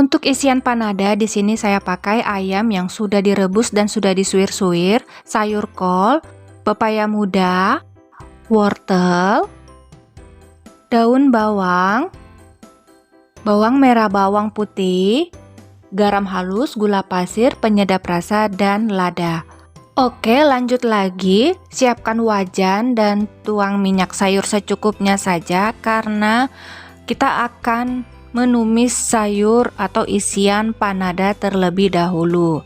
Untuk isian panada di sini saya pakai ayam yang sudah direbus dan sudah disuir-suir, sayur kol, pepaya muda, wortel, daun bawang, bawang merah, bawang putih, garam halus, gula pasir, penyedap rasa, dan lada. Oke, lanjut lagi. Siapkan wajan dan tuang minyak sayur secukupnya saja karena kita akan menumis sayur atau isian panada terlebih dahulu.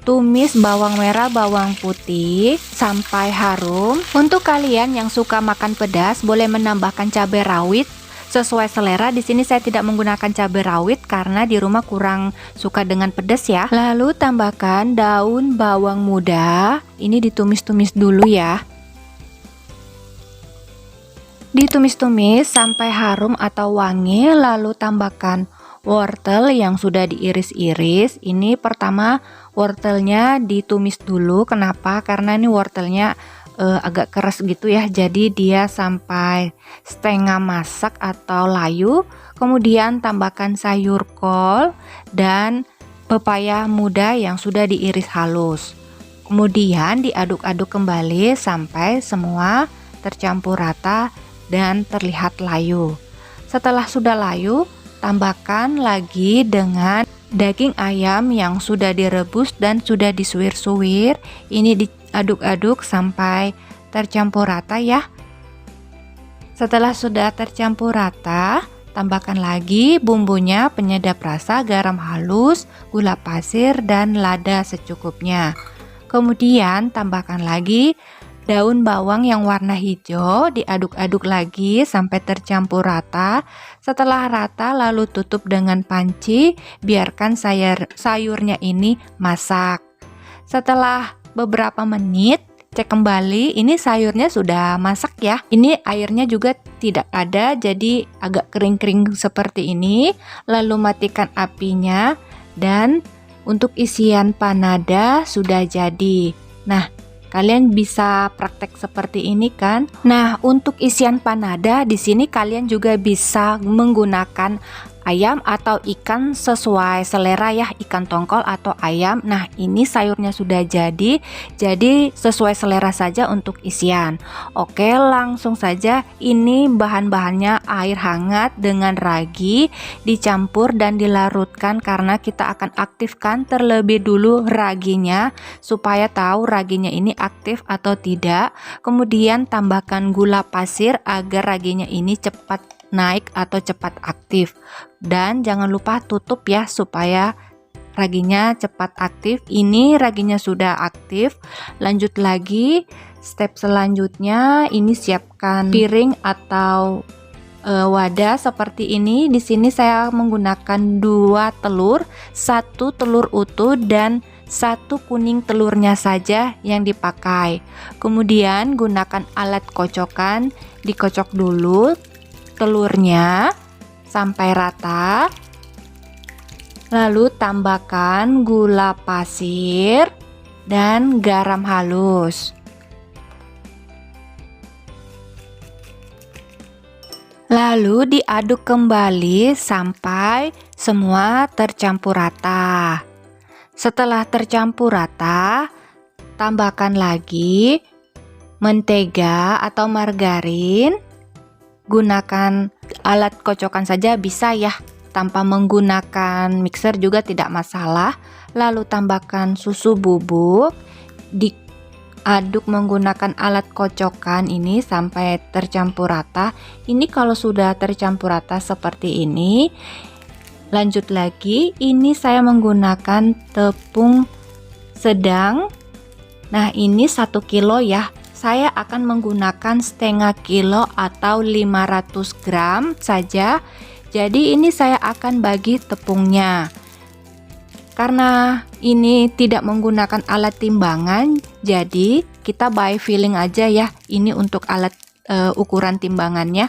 Tumis bawang merah, bawang putih sampai harum. Untuk kalian yang suka makan pedas, boleh menambahkan cabai rawit sesuai selera. Di sini saya tidak menggunakan cabai rawit karena di rumah kurang suka dengan pedas ya. Lalu tambahkan daun bawang muda. Ini ditumis-tumis dulu ya. Ditumis-tumis sampai harum atau wangi, lalu tambahkan wortel yang sudah diiris-iris. Ini pertama wortelnya ditumis dulu. Kenapa? Karena ini wortelnya agak keras gitu ya, jadi dia sampai setengah masak atau layu. Kemudian tambahkan sayur kol dan pepaya muda yang sudah diiris halus. Kemudian diaduk-aduk kembali sampai semua tercampur rata dan terlihat layu. Setelah sudah layu, tambahkan lagi dengan daging ayam yang sudah direbus dan sudah disuir-suir. Ini diaduk-aduk sampai tercampur rata ya. Setelah sudah tercampur rata, tambahkan lagi bumbunya, penyedap rasa, garam halus, gula pasir, dan lada secukupnya. Kemudian tambahkan lagi daun bawang yang warna hijau, diaduk-aduk lagi sampai tercampur rata. Setelah rata, lalu tutup dengan panci, biarkan sayurnya ini masak. Setelah beberapa menit, cek kembali, ini sayurnya sudah masak ya. Ini airnya juga tidak ada, jadi agak kering-kering seperti ini. Lalu matikan apinya dan untuk isian panada sudah jadi. Nah, kalian bisa praktek seperti ini kan? Nah, untuk isian panada di sini kalian juga bisa menggunakan ayam atau ikan sesuai selera ya, ikan tongkol atau ayam. Nah, ini sayurnya sudah jadi sesuai selera saja untuk isian. Oke, langsung saja. Ini bahan-bahannya air hangat dengan ragi dicampur dan dilarutkan karena kita akan aktifkan terlebih dulu raginya supaya tahu raginya ini aktif atau tidak. Kemudian tambahkan gula pasir agar raginya ini cepat naik atau cepat aktif, dan jangan lupa tutup ya supaya raginya cepat aktif. Ini raginya sudah aktif. Lanjut lagi, step selanjutnya ini siapkan piring atau wadah seperti ini. Di sini saya menggunakan 2 telur, 1 telur utuh dan 1 kuning telurnya saja yang dipakai. Kemudian gunakan alat kocokan, dikocok dulu telurnya sampai rata, lalu tambahkan gula pasir dan garam halus. Lalu diaduk kembali sampai semua tercampur rata. Setelah tercampur rata, tambahkan lagi mentega atau margarin. Gunakan alat kocokan saja bisa ya, tanpa menggunakan mixer juga tidak masalah. Lalu tambahkan susu bubuk, diaduk menggunakan alat kocokan ini sampai tercampur rata. Ini kalau sudah tercampur rata seperti ini, lanjut lagi. Ini saya menggunakan tepung sedang. Nah, ini 1 kilo ya. Saya akan menggunakan setengah kilo atau 500 gram saja. Jadi ini saya akan bagi tepungnya. Karena ini tidak menggunakan alat timbangan, jadi kita by feeling aja ya. Ini untuk alat ukuran timbangannya.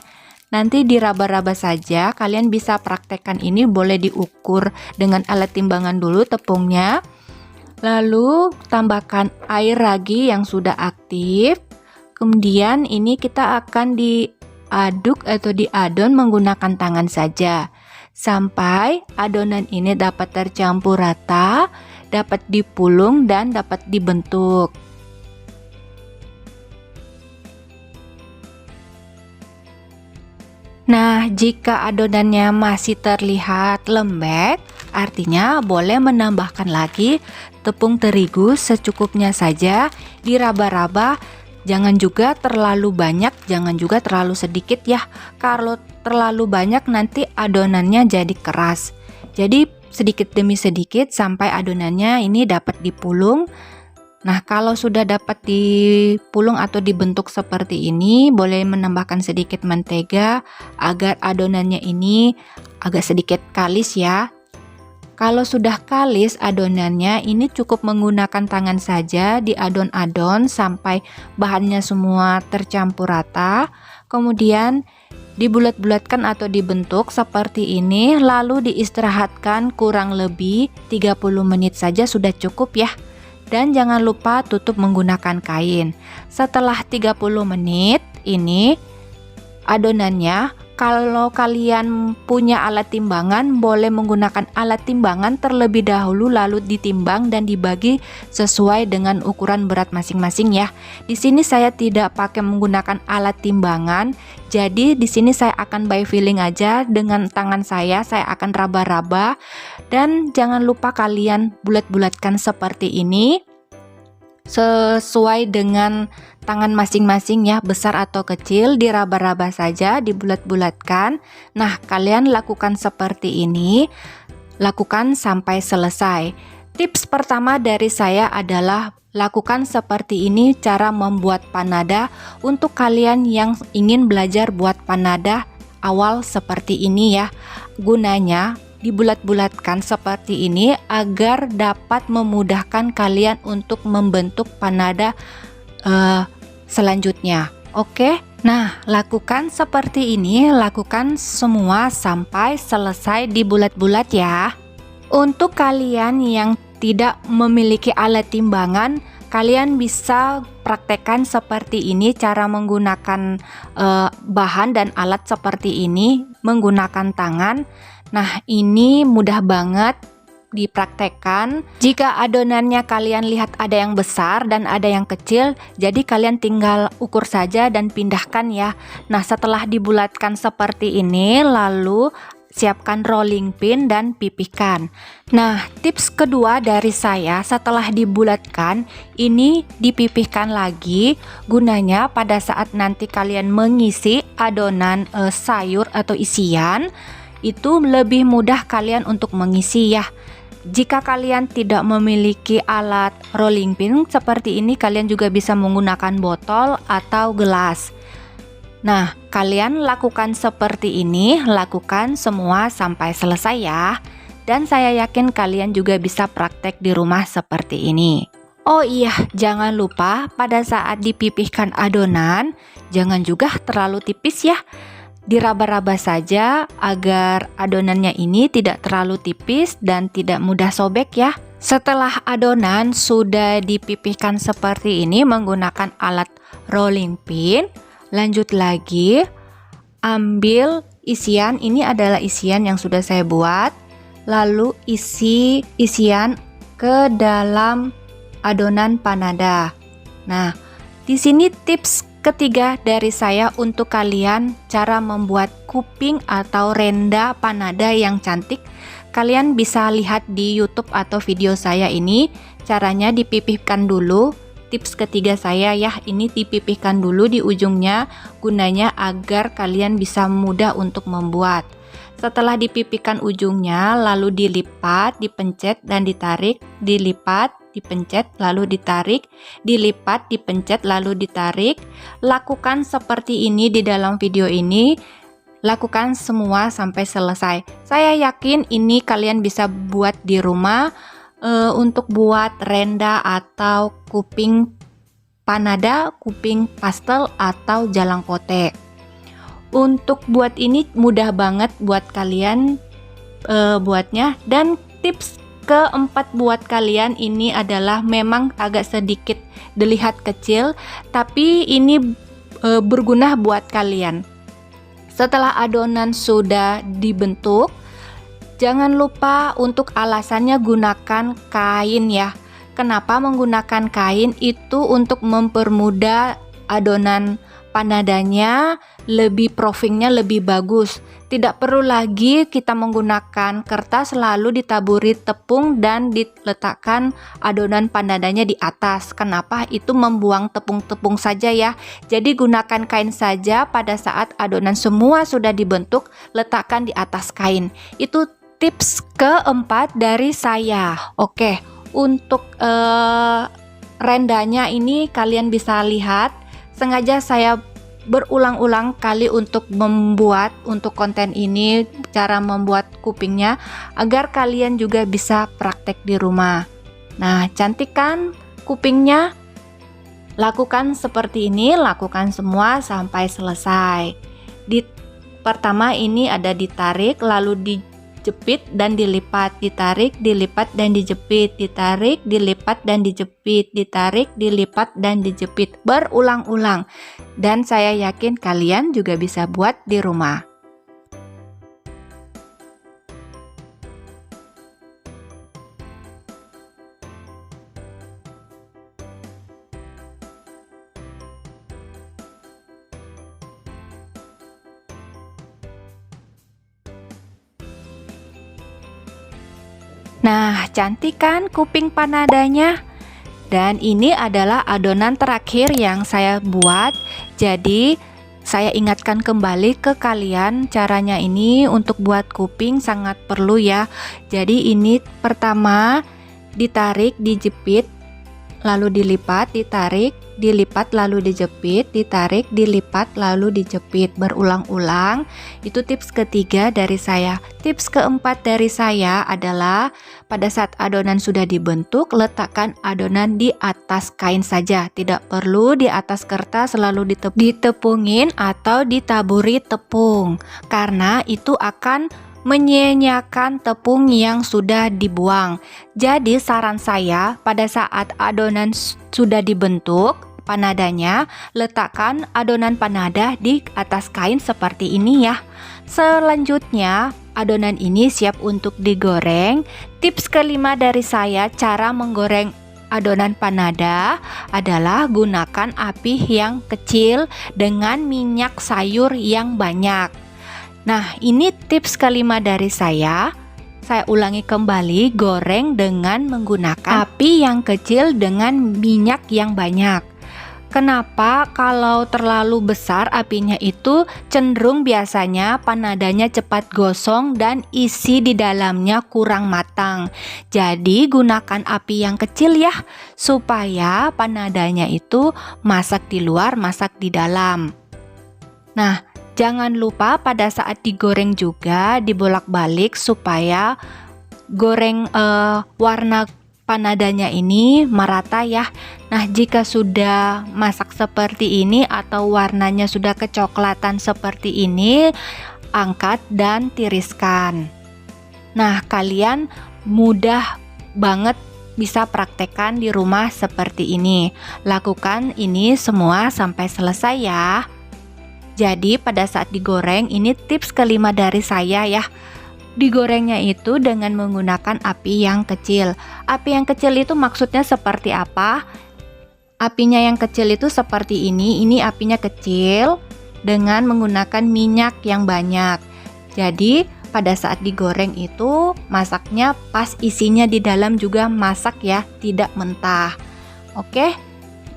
Nanti diraba-raba saja. Kalian bisa praktekkan ini, boleh diukur dengan alat timbangan dulu tepungnya. Lalu tambahkan air ragi yang sudah aktif. Kemudian ini kita akan diaduk atau diadon menggunakan tangan saja. sampai adonan ini dapat tercampur rata, dapat dipulung dan dapat dibentuk. Nah, jika adonannya masih terlihat lembek, artinya boleh menambahkan lagi tepung terigu secukupnya saja, diraba-raba. Jangan juga terlalu banyak, jangan juga terlalu sedikit ya. Kalau terlalu banyak nanti adonannya jadi keras. Jadi sedikit demi sedikit sampai adonannya ini dapat dipulung. Nah, kalau sudah dapat dipulung atau dibentuk seperti ini, boleh menambahkan sedikit mentega agar adonannya ini agak sedikit kalis ya. Kalau sudah kalis adonannya, ini cukup menggunakan tangan saja diadon-adon sampai bahannya semua tercampur rata. Kemudian dibulat-bulatkan atau dibentuk seperti ini, lalu diistirahatkan kurang lebih 30 menit saja sudah cukup ya. Dan jangan lupa tutup menggunakan kain. Setelah 30 menit ini adonannya, kalau kalian punya alat timbangan, boleh menggunakan alat timbangan terlebih dahulu lalu ditimbang dan dibagi sesuai dengan ukuran berat masing-masing ya. Di sini saya tidak pakai menggunakan alat timbangan. Jadi di sini saya akan by feeling aja dengan tangan saya akan raba-raba. Dan jangan lupa kalian bulat-bulatkan seperti ini sesuai dengan tangan masing-masing ya, besar atau kecil, diraba-raba saja, dibulat-bulatkan. Nah, kalian lakukan seperti ini, lakukan sampai selesai. Tips pertama dari saya adalah lakukan seperti ini cara membuat panada. Untuk kalian yang ingin belajar buat panada awal seperti ini ya, gunanya dibulat-bulatkan seperti ini agar dapat memudahkan kalian untuk membentuk panada selanjutnya. Oke, nah lakukan seperti ini, lakukan semua sampai selesai dibulat-bulat ya. Untuk kalian yang tidak memiliki alat timbangan, kalian bisa praktekkan seperti ini cara menggunakan bahan dan alat seperti ini menggunakan tangan. Nah, ini mudah banget dipraktekkan. Jika adonannya kalian lihat ada yang besar dan ada yang kecil, jadi kalian tinggal ukur saja dan pindahkan ya. Nah, setelah dibulatkan seperti ini, lalu siapkan rolling pin dan pipihkan. Nah, tips kedua dari saya, setelah dibulatkan, ini dipipihkan lagi. Gunanya pada saat nanti kalian mengisi adonan sayur atau isian, itu lebih mudah kalian untuk mengisi ya. Jika kalian tidak memiliki alat rolling pin seperti ini, kalian juga bisa menggunakan botol atau gelas. Nah, kalian lakukan seperti ini, lakukan semua sampai selesai ya. Dan saya yakin kalian juga bisa praktek di rumah seperti ini. Oh iya, jangan lupa pada saat dipipihkan adonan, jangan juga terlalu tipis ya. Diraba-raba saja agar adonannya ini tidak terlalu tipis dan tidak mudah sobek ya. Setelah adonan sudah dipipihkan seperti ini menggunakan alat rolling pin, lanjut lagi ambil isian. Ini adalah isian yang sudah saya buat. Lalu isi isian ke dalam adonan panada. Nah, di sini tips ketiga dari saya untuk kalian cara membuat kuping atau renda panada yang cantik. Kalian bisa lihat di YouTube atau video saya ini. Caranya dipipihkan dulu. Tips ketiga saya ya, ini dipipihkan dulu di ujungnya. Gunanya agar kalian bisa mudah untuk membuat. Setelah dipipihkan ujungnya, lalu dilipat, dipencet dan ditarik, dilipat, dipencet lalu ditarik, dilipat, dipencet lalu ditarik. Lakukan seperti ini di dalam video ini. Lakukan semua sampai selesai. Saya yakin ini kalian bisa buat di rumah untuk buat renda atau kuping panada, kuping pastel atau jalang kote. Untuk buat ini mudah banget buat kalian buatnya. Dan tips keempat buat kalian ini adalah memang agak sedikit dilihat kecil, tapi ini berguna buat kalian. Setelah adonan sudah dibentuk, Jangan lupa untuk alasannya gunakan kain ya. Kenapa menggunakan kain? Itu untuk mempermudah adonan panadanya, lebih proofingnya lebih bagus. Tidak perlu lagi kita menggunakan kertas lalu ditaburi tepung dan diletakkan adonan panadanya di atas. Kenapa? Itu membuang tepung-tepung saja ya. Jadi gunakan kain saja. Pada saat adonan semua sudah dibentuk, letakkan di atas kain. Itu tips keempat dari saya. Oke, untuk rendanya ini kalian bisa lihat. Sengaja saya berulang-ulang kali untuk membuat untuk konten ini, cara membuat kupingnya, agar kalian juga bisa praktek di rumah. Nah, cantik kan kupingnya? Lakukan seperti ini, lakukan semua sampai selesai. Pertama ini ada ditarik, lalu dijepit dan dilipat, ditarik, dilipat dan dijepit, ditarik, dilipat dan dijepit, ditarik, dilipat dan dijepit, berulang-ulang. Dan saya yakin kalian juga bisa buat di rumah. Nah, cantik kan kuping panadanya? Dan ini adalah adonan terakhir yang saya buat. Jadi, saya ingatkan kembali ke kalian, caranya ini untuk buat kuping sangat perlu ya. Jadi ini pertama ditarik, dijepit, lalu dilipat, ditarik, dilipat, lalu dijepit, ditarik, dilipat, lalu dijepit, berulang-ulang. Itu tips ketiga dari saya. Tips keempat dari saya adalah pada saat adonan sudah dibentuk, letakkan adonan di atas kain saja. Tidak perlu di atas kertas lalu ditepungin atau ditaburi tepung, karena itu akan menyia-nyiakan tepung yang sudah dibuang. Jadi saran saya, pada saat adonan sudah dibentuk panadanya, letakkan adonan panada di atas kain seperti ini ya. Selanjutnya adonan ini siap untuk digoreng. Tips kelima dari saya, cara menggoreng adonan panada adalah gunakan api yang kecil dengan minyak sayur yang banyak. Nah, ini tips kelima dari saya. Saya ulangi kembali, goreng dengan menggunakan api yang kecil dengan minyak yang banyak. Kenapa? Kalau terlalu besar apinya itu cenderung biasanya panadanya cepat gosong dan isi di dalamnya kurang matang. Jadi gunakan api yang kecil ya, supaya panadanya itu masak di luar, masak di dalam. Nah, jangan lupa pada saat digoreng juga dibolak-balik supaya goreng warna panadanya ini merata ya. Nah, jika sudah masak seperti ini atau warnanya sudah kecoklatan seperti ini, angkat dan tiriskan. Nah, kalian mudah banget bisa praktekkan di rumah seperti ini. Lakukan ini semua sampai selesai ya. Jadi pada saat digoreng, ini tips kelima dari saya ya. Digorengnya itu dengan menggunakan api yang kecil. Api yang kecil itu maksudnya seperti apa? Apinya yang kecil itu seperti ini apinya kecil dengan menggunakan minyak yang banyak. Jadi pada saat digoreng itu masaknya pas isinya di dalam juga masak ya, tidak mentah. Oke.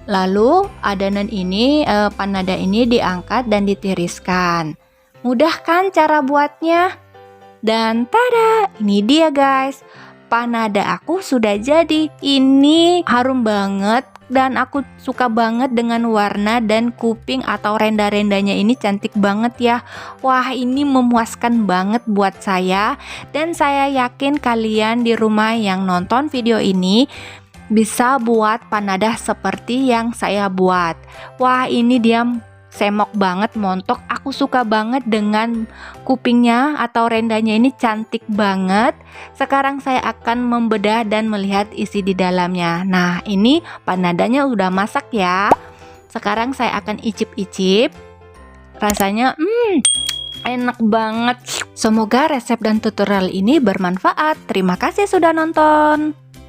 Lalu adonan ini, panada ini diangkat dan ditiriskan. Mudah kan cara buatnya? Dan tada, ini dia guys, panada aku sudah jadi. Ini harum banget dan aku suka banget dengan warna dan kuping atau renda-rendanya ini cantik banget ya. Wah, ini memuaskan banget buat saya. Dan saya yakin kalian di rumah yang nonton video ini bisa buat panada seperti yang saya buat. Wah, ini dia semok banget, montok. Aku suka banget dengan kupingnya atau rendanya, ini cantik banget. Sekarang saya akan membedah dan melihat isi di dalamnya. Nah, ini panadanya udah masak ya. Sekarang saya akan icip-icip. Rasanya enak banget, Semoga resep dan tutorial ini bermanfaat. Terima kasih sudah nonton.